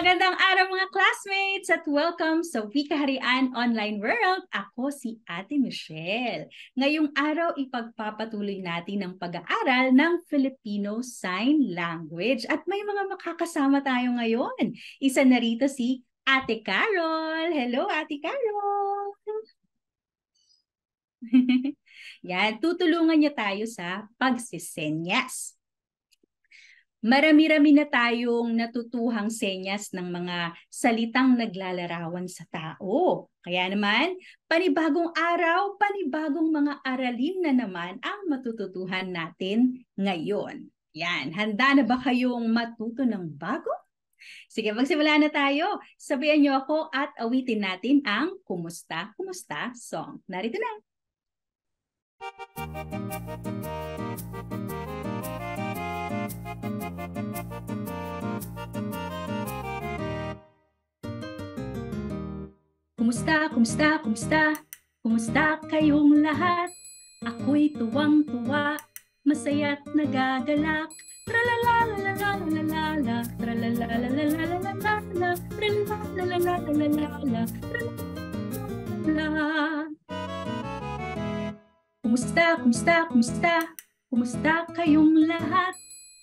Magandang araw mga classmates at welcome sa Wikaharian Online World. Ako si Ate Michelle. Ngayong araw ipagpapatuloy natin ang pag-aaral ng Filipino Sign Language at may mga makakasama tayo ngayon. Isa na rito si Ate Carol. Hello Ate Carol! Yan, tutulungan niya tayo sa pagsisenyas. Marami-rami na tayong natutuhang senyas ng mga salitang naglalarawan sa tao. Kaya naman, panibagong araw, panibagong mga aralin na naman ang matututuhan natin ngayon. Yan, handa na ba kayong matuto ng bago? Sige, magsimula na tayo. Sabihan niyo ako at awitin natin ang Kumusta, Kumusta song. Narito na. Kumusta, kumusta, kumusta? Kumusta kayong lahat? Ako'y tuwang-tuwa, masaya't nagagalak. Tralalalalalalala, tralalalalalalala, tralalalalalalala, tralalalala. Kumusta, kumusta, kumusta? Kumusta kayong lahat?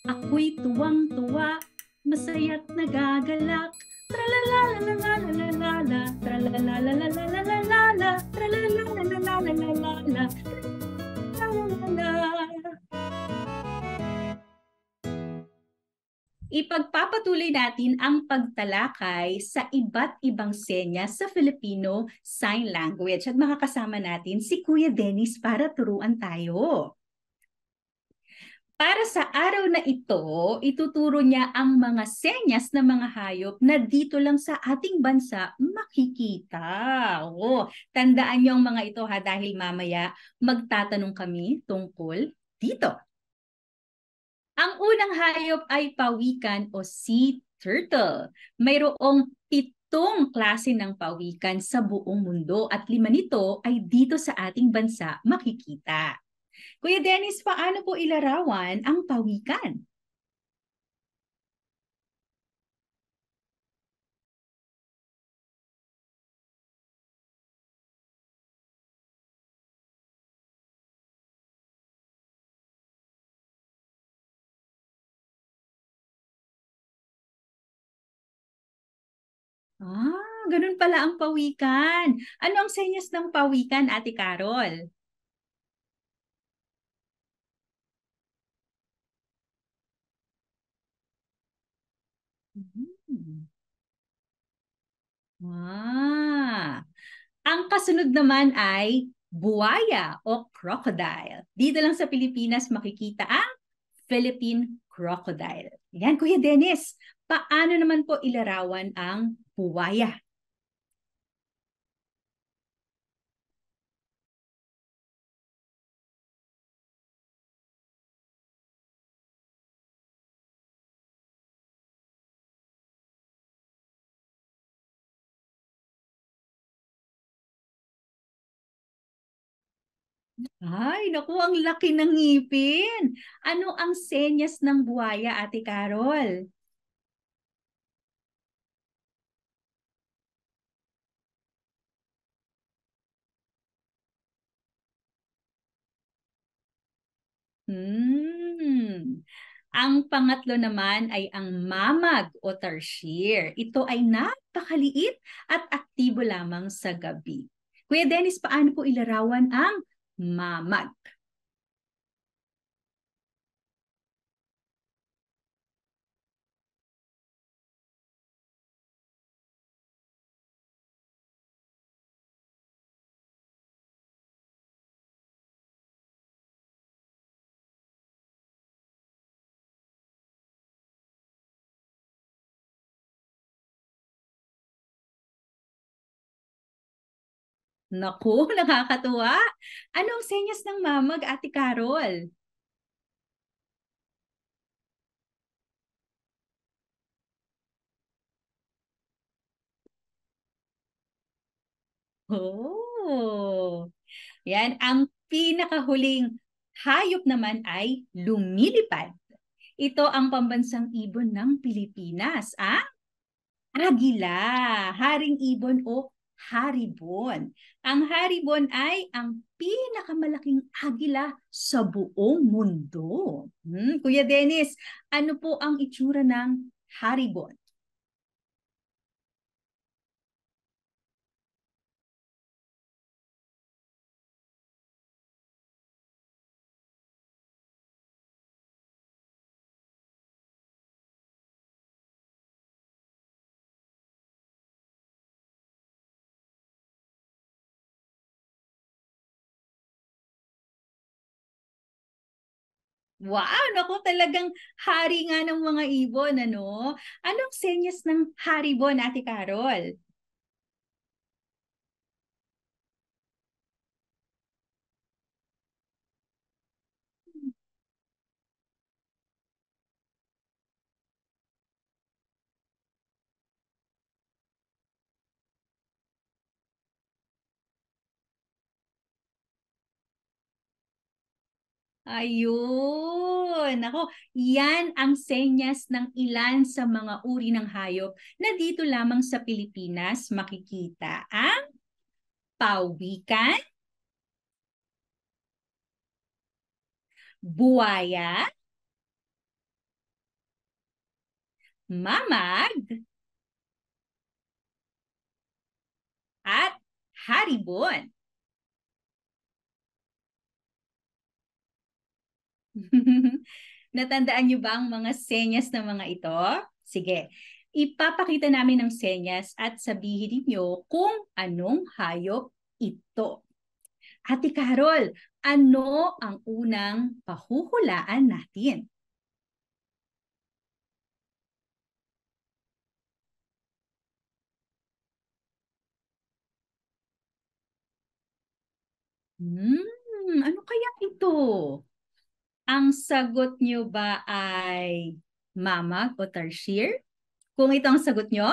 Ako'y tuwang-tuwa, masaya't nagagalak. Tralalalalalalala, tralalalalalalala, tralalalalalalala, tralalalala. Ipagpapatuloy natin ang pagtalakay sa iba't ibang senyas sa Filipino Sign Language at makakasama natin si Kuya Dennis para turuan tayo. Para sa araw na ito, ituturo niya ang mga senyas ng mga hayop na dito lang sa ating bansa makikita. Tandaan niyo ang mga ito ha, dahil mamaya magtatanong kami tungkol dito. Ang unang hayop ay pawikan o sea turtle. Mayroong 7 klase ng pawikan sa buong mundo at 5 nito ay dito sa ating bansa makikita. Kuya Dennis, paano po ilarawan ang pawikan? Ganun pala ang pawikan. Ano ang senyas ng pawikan, Ate Carol? Ang kasunod naman ay buwaya o crocodile. Dito lang sa Pilipinas makikita ang Philippine crocodile. Yan, Kuya Dennis, paano naman po ilarawan ang buwaya? Ay, naku, ang laki ng ngipin. Ano ang senyas ng buwaya, Ate Carol? Ang pangatlo naman ay ang mamag o tarsier. Ito ay napakaliit at aktibo lamang sa gabi. Kuya Dennis, paano po ilarawan ang mamag? Naku, nakakatuwa. Anong senyas ng mamag, Ate Carol? Oh, yan. Ang pinakahuling hayop naman ay lumilipad. Ito ang pambansang ibon ng Pilipinas. Agila, haring ibon o haribon. Ang haribon ay ang pinakamalaking agila sa buong mundo. Kuya Dennis, ano po ang itsura ng haribon? Wow, naku, talagang hari nga ng mga ibon, ano? Anong senyas ng haribon, Ate Carol? Ayun. Ako, yan ang senyas ng ilan sa mga uri ng hayop na dito lamang sa Pilipinas makikita. Ang pawikan, buwaya, mamag, at haribon. Natandaan niyo ba ang mga senyas ng mga ito? Sige, ipapakita namin ang senyas at sabihin niyo kung anong hayop ito. Ate Carol, ano ang unang pahuhulaan natin? Ano kaya ito? Ang sagot niyo ba ay mamag o tarsier? Kung ito ang sagot niyo,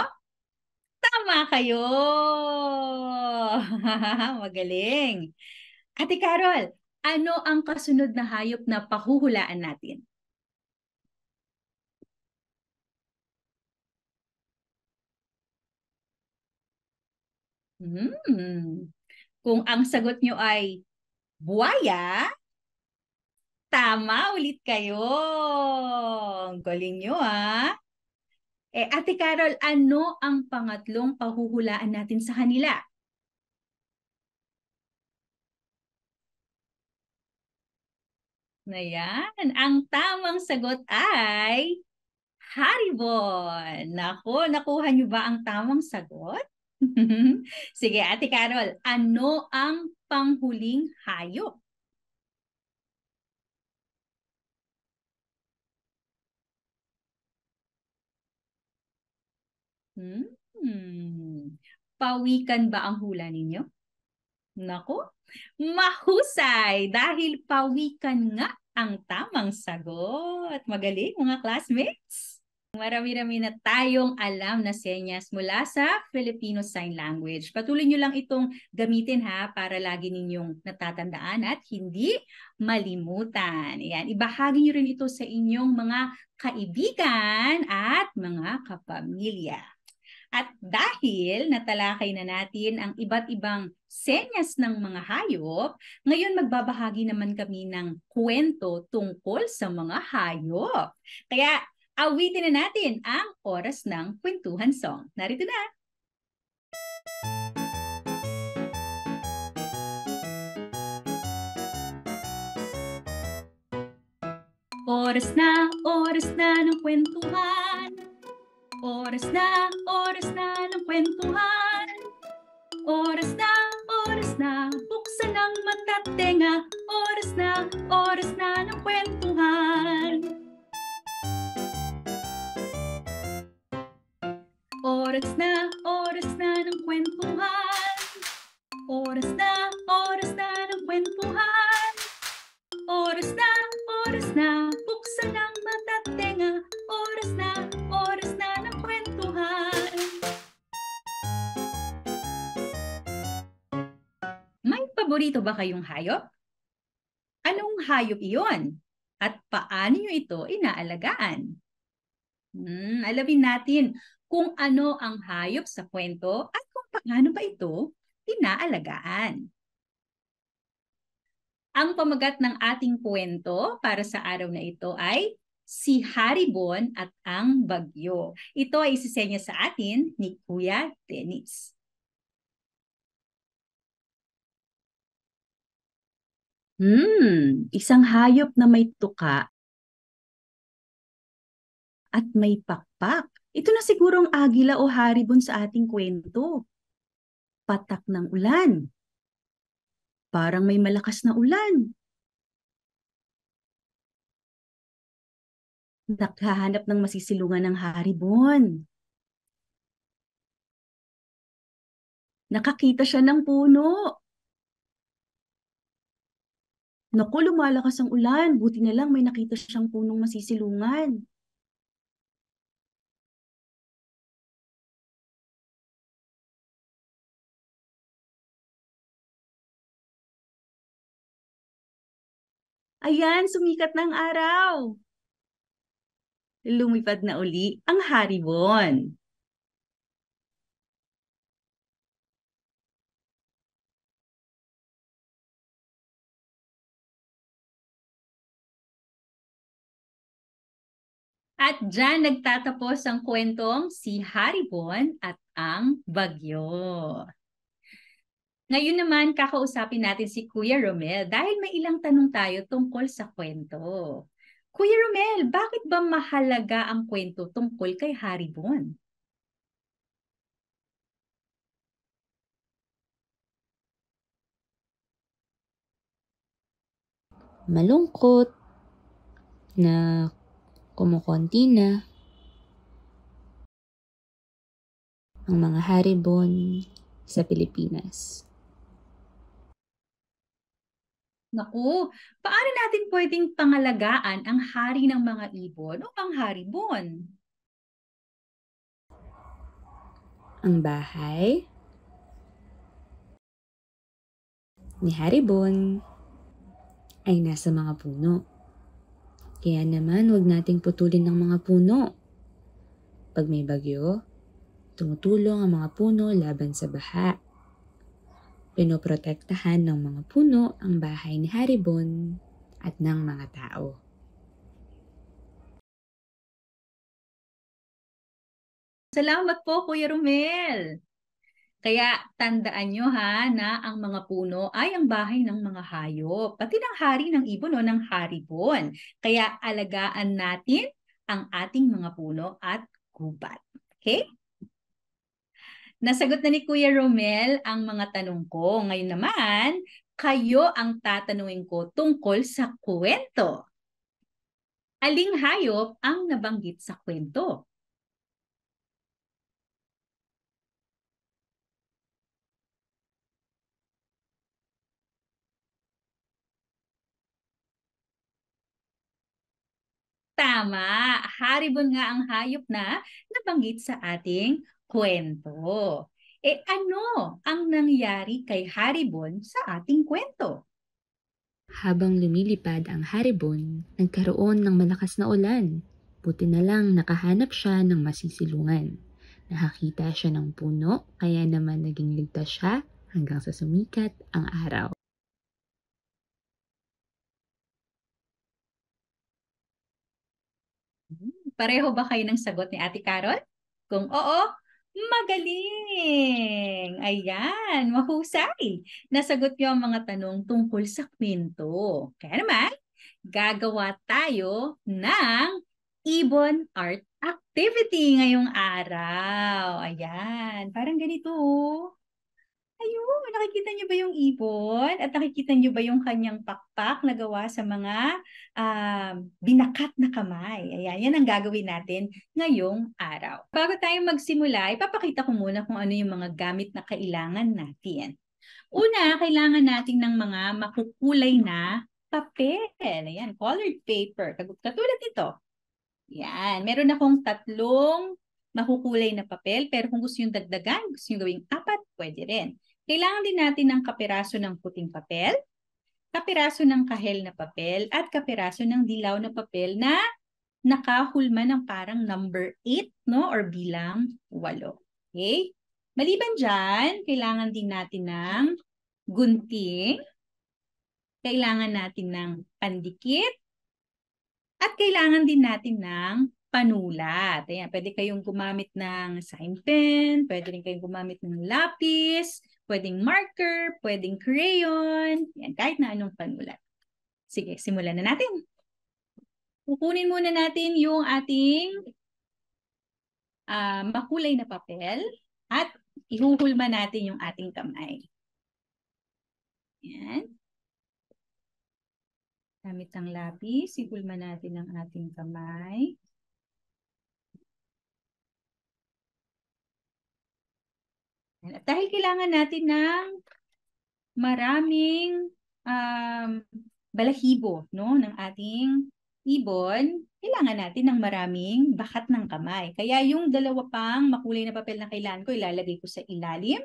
tama kayo! Magaling! Ate Carol, ano ang kasunod na hayop na pahuhulaan natin? Hmm. Kung ang sagot niyo ay buwaya, tama ulit kayo. Ang galing niyo ah. Ate Carol, ano ang pangatlong pahuhulaan natin sa kanila? Ayan, ang tamang sagot ay Haribon. Nako, nakuha niyo ba ang tamang sagot? Sige, Ate Carol, ano ang panghuling hayop? Hmm. Pawikan ba ang hula ninyo? Nako, mahusay dahil pawikan nga ang tamang sagot. Magaling mga classmates. Marami-rami na tayong alam na senyas mula sa Filipino Sign Language. Patuloy nyo lang itong gamitin ha para lagi ninyong natatandaan at hindi malimutan. Ayan, ibahagi nyo rin ito sa inyong mga kaibigan at mga kapamilya. At dahil natalakay na natin ang iba't ibang senyas ng mga hayop, ngayon magbabahagi naman kami ng kwento tungkol sa mga hayop. Kaya awitin na natin ang oras ng kwentuhan song. Narito na! Oras na ng kwentuhan. Oras na ng kwentuhan. Oras na, buksan ang mata't tenga. Oras na ng kwentuhan. Oras na ng kwentuhan. Oras na ng kwentuhan. Oras na, buksan ang mata't tenga. Oras na ng kwentuhan. May paborito ba kayong hayop? Anong hayop iyon? At paano nyo ito inaalagaan? Alamin natin kung ano ang hayop sa kwento at kung paano ba ito inaalagaan. Ang pamagat ng ating kwento para sa araw na ito ay Si Haribon at ang Bagyo. Ito ay isisenya sa atin ni Kuya Dennis. Isang hayop na may tuka at may pakpak. Ito na sigurong agila o haribon sa ating kwento. Patak ng ulan. Parang may malakas na ulan. Nakahanap ng masisilungan ng haribon. Nakakita siya ng puno. Naku, lumalakas ang ulan. Buti na lang may nakita siyang punong masisilungan. Ayan, sumikat ng araw. Lumipad na uli ang haribon. At dyan nagtatapos ang kwentong Si Haribon at ang Bagyo. Ngayon naman, kakausapin natin si Kuya Romel dahil may ilang tanong tayo tungkol sa kwento. Kuya Romel, bakit ba mahalaga ang kwento tungkol kay Haribon? Malungkot na kumukonti na ang mga haribon sa Pilipinas. Naku, paano natin pwedeng pangalagaan ang hari ng mga ibon o ang haribon? Ang bahay ni Haribon ay nasa mga puno. Kaya naman huwag nating putulin ng mga puno. Pag may bagyo, tumutulong ang mga puno laban sa baha. Pinoprotektahan ng mga puno ang bahay ni Haribon at ng mga tao. Salamat po, Kuya Romel. Kaya tandaan nyo ha na ang mga puno ay ang bahay ng mga hayop, pati ng hari ng ibon o ng haribon. Kaya alagaan natin ang ating mga puno at gubat. Okay? Nasagot na ni Kuya Romel ang mga tanong ko. Ngayon naman, kayo ang tatanungin ko tungkol sa kwento. Aling hayop ang nabanggit sa kwento? Tama, haribon nga ang hayop na nabanggit sa ating kwento. Ano ang nangyari kay haribon sa ating kwento? Habang lumilipad ang haribon, nagkaroon ng malakas na ulan. Buti na lang nakahanap siya ng masisilungan. Nakakita siya ng puno, kaya naman naging ligtas siya hanggang sa sumikat ang araw. Pareho ba kayo ng sagot ni Ate Carol? Kung oo, magaling! Ayan, mahusay. Nasagot niyo ang mga tanong tungkol sa kwento. Kaya naman, gagawa tayo ng Ibon Art Activity ngayong araw. Ayan, parang ganito. Ayun, nakikita niyo ba yung ibon? At nakikita niyo ba yung kanyang pakpak na gawa sa mga binakat na kamay? Ayan, yan ang gagawin natin ngayong araw. Bago tayo magsimula, ipapakita ko muna kung ano yung mga gamit na kailangan natin. Una, kailangan natin ng mga makukulay na papel. Ayan, colored paper. Katulad nito. Yan, meron akong 3 makukulay na papel, pero kung gusto nyo dagdagan, gusto nyo gawing 4, pwede rin. Kailangan din natin ng kapiraso ng puting papel, kapiraso ng kahel na papel, at kapiraso ng dilaw na papel na nakahulma ng parang number 8, no? Or bilang 8. Okay? Maliban dyan, kailangan din natin ng gunting, kailangan natin ng pandikit, at kailangan din natin ng panulat. Ayan, pwede kayong gumamit ng sign pen, pwede rin kayong gumamit ng lapis, pwedeng marker, pwedeng crayon, yan, kahit na anong panulat. Sige, simulan na natin. Kukunin muna natin yung ating makulay na papel at ihuhulma natin yung ating kamay. Yan. Gamit ang lapis, ihulma natin ang ating kamay. At dahil kailangan natin ng maraming balahibo, no, ng ating ibon, kailangan natin ng maraming bakat ng kamay. Kaya yung dalawa pang makulay na papel na kailangan ko, ilalagay ko sa ilalim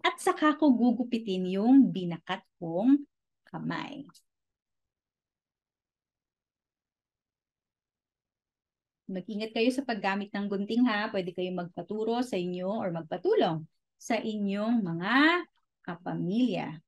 at saka ko gugupitin yung binakat kong kamay. Mag-ingat kayo sa paggamit ng gunting ha. Pwede kayong magpaturo sa inyo or magpatulong sa inyong mga kapamilya.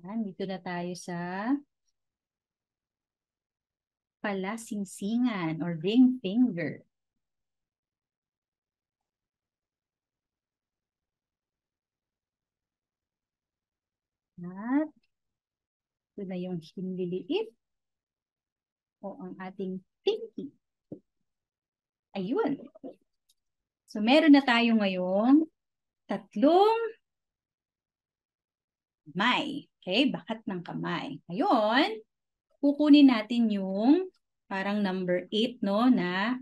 Dito na tayo sa palasingsingan or ring finger. At ito na yung hinliliit o ang ating pinky. Ayun. So meron na tayo ngayong tatlong kamay. Okay, bakat ng kamay. Ngayon, kukunin natin yung parang number 8, no, na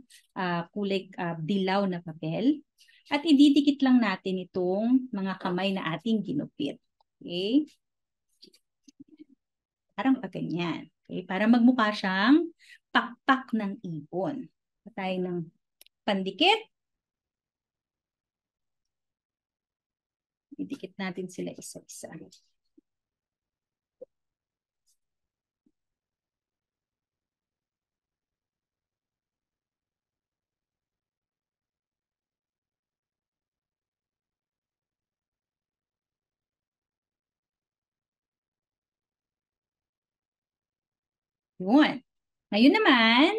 kulay dilaw na papel. At ididikit lang natin itong mga kamay na ating ginupit. Okay? Parang paganyan. Okay? Para magmukha siyang pakpak ng ibon. Patay ng pandikit. Idikit natin sila isa-isa. Yun. Ngayon naman,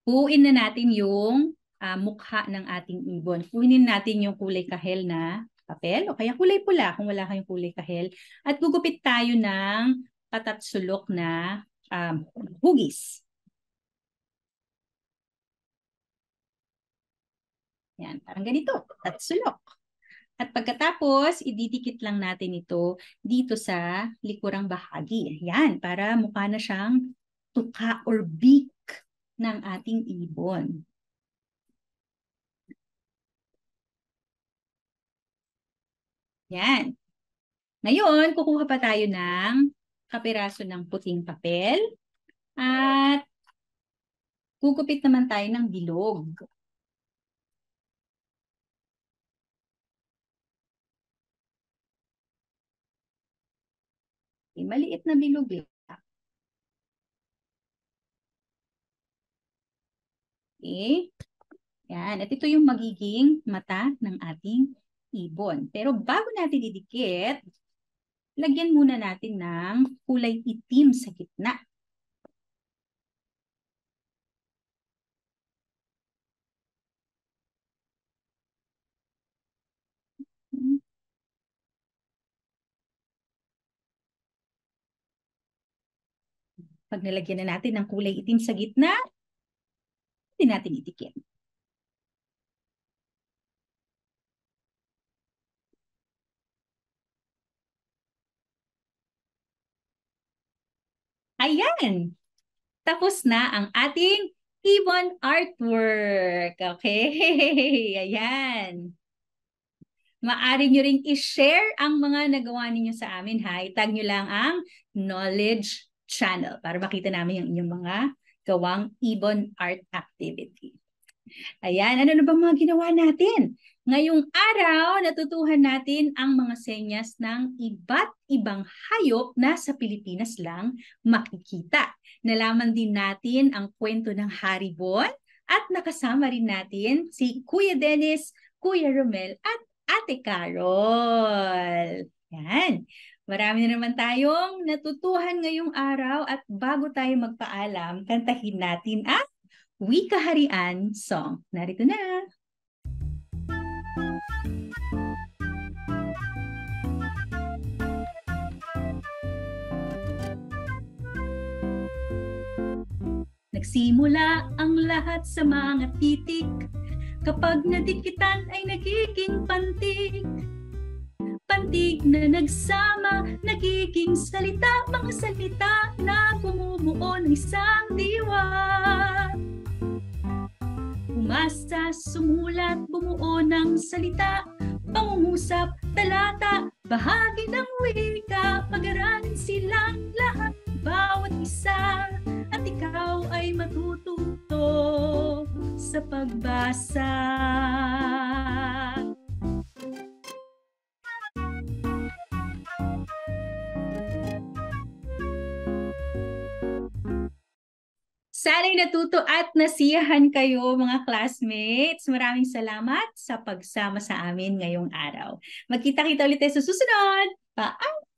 buuin na natin yung mukha ng ating ibon. Kunin natin yung kulay kahel na papel o kaya kulay pula kung wala kayong kulay kahel. At gugupit tayo ng patatsulok na hugis. Yan, parang ganito, tatsulok. At pagkatapos, ididikit lang natin ito dito sa likurang bahagi. Yan, para mukha na siyang tuka or beak ng ating ibon. Yan. Ngayon, kukuha pa tayo ng kapiraso ng puting papel at gugupit naman tayo ng bilog. Okay, maliit na bilog lang. Okay. Yan. At ito yung magiging mata ng ating ibon. Pero bago natin idikit, lagyan muna natin ng kulay itim sa gitna. Pag nalagyan na natin ng kulay itim sa gitna, hindi natin idikit. Ayan! Tapos na ang ating Ibon artwork. Okay, ayan. Maaari nyo ring i-share ang mga nagawa ninyo sa amin ha. Itag nyo lang ang Knowledge Channel para makita namin yung inyong mga gawang ibon art activity. Ayan, ano na bang mga ginawa natin? Ngayong araw, natutuhan natin ang mga senyas ng iba't ibang hayop na sa Pilipinas lang makikita. Nalaman din natin ang kwento ng Haribon at nakasama rin natin si Kuya Dennis, Kuya Romel at Ate Carol. Yan. Marami na naman tayong natutuhan ngayong araw at bago tayo magpaalam, kantahin natin ang Wikaharian Song. Narito na! Nagsimula ang lahat sa mga titik, kapag nadikitan ay nagiging pantig. Pantig na nagsama, nagiging salita, mga salita na bumubuo ng isang diwa. Umasa, sumulat, bumuo ng salita, pangungusap, talata, bahagi ng wika, pag-aralin silang lahat, bawat isa, at ikaw ay matututo sa pagbasa. Sana'y natuto at nasiyahan kayo mga classmates. Maraming salamat sa pagsama sa amin ngayong araw. Magkita-kita ulit tayo sa susunod. Paalam!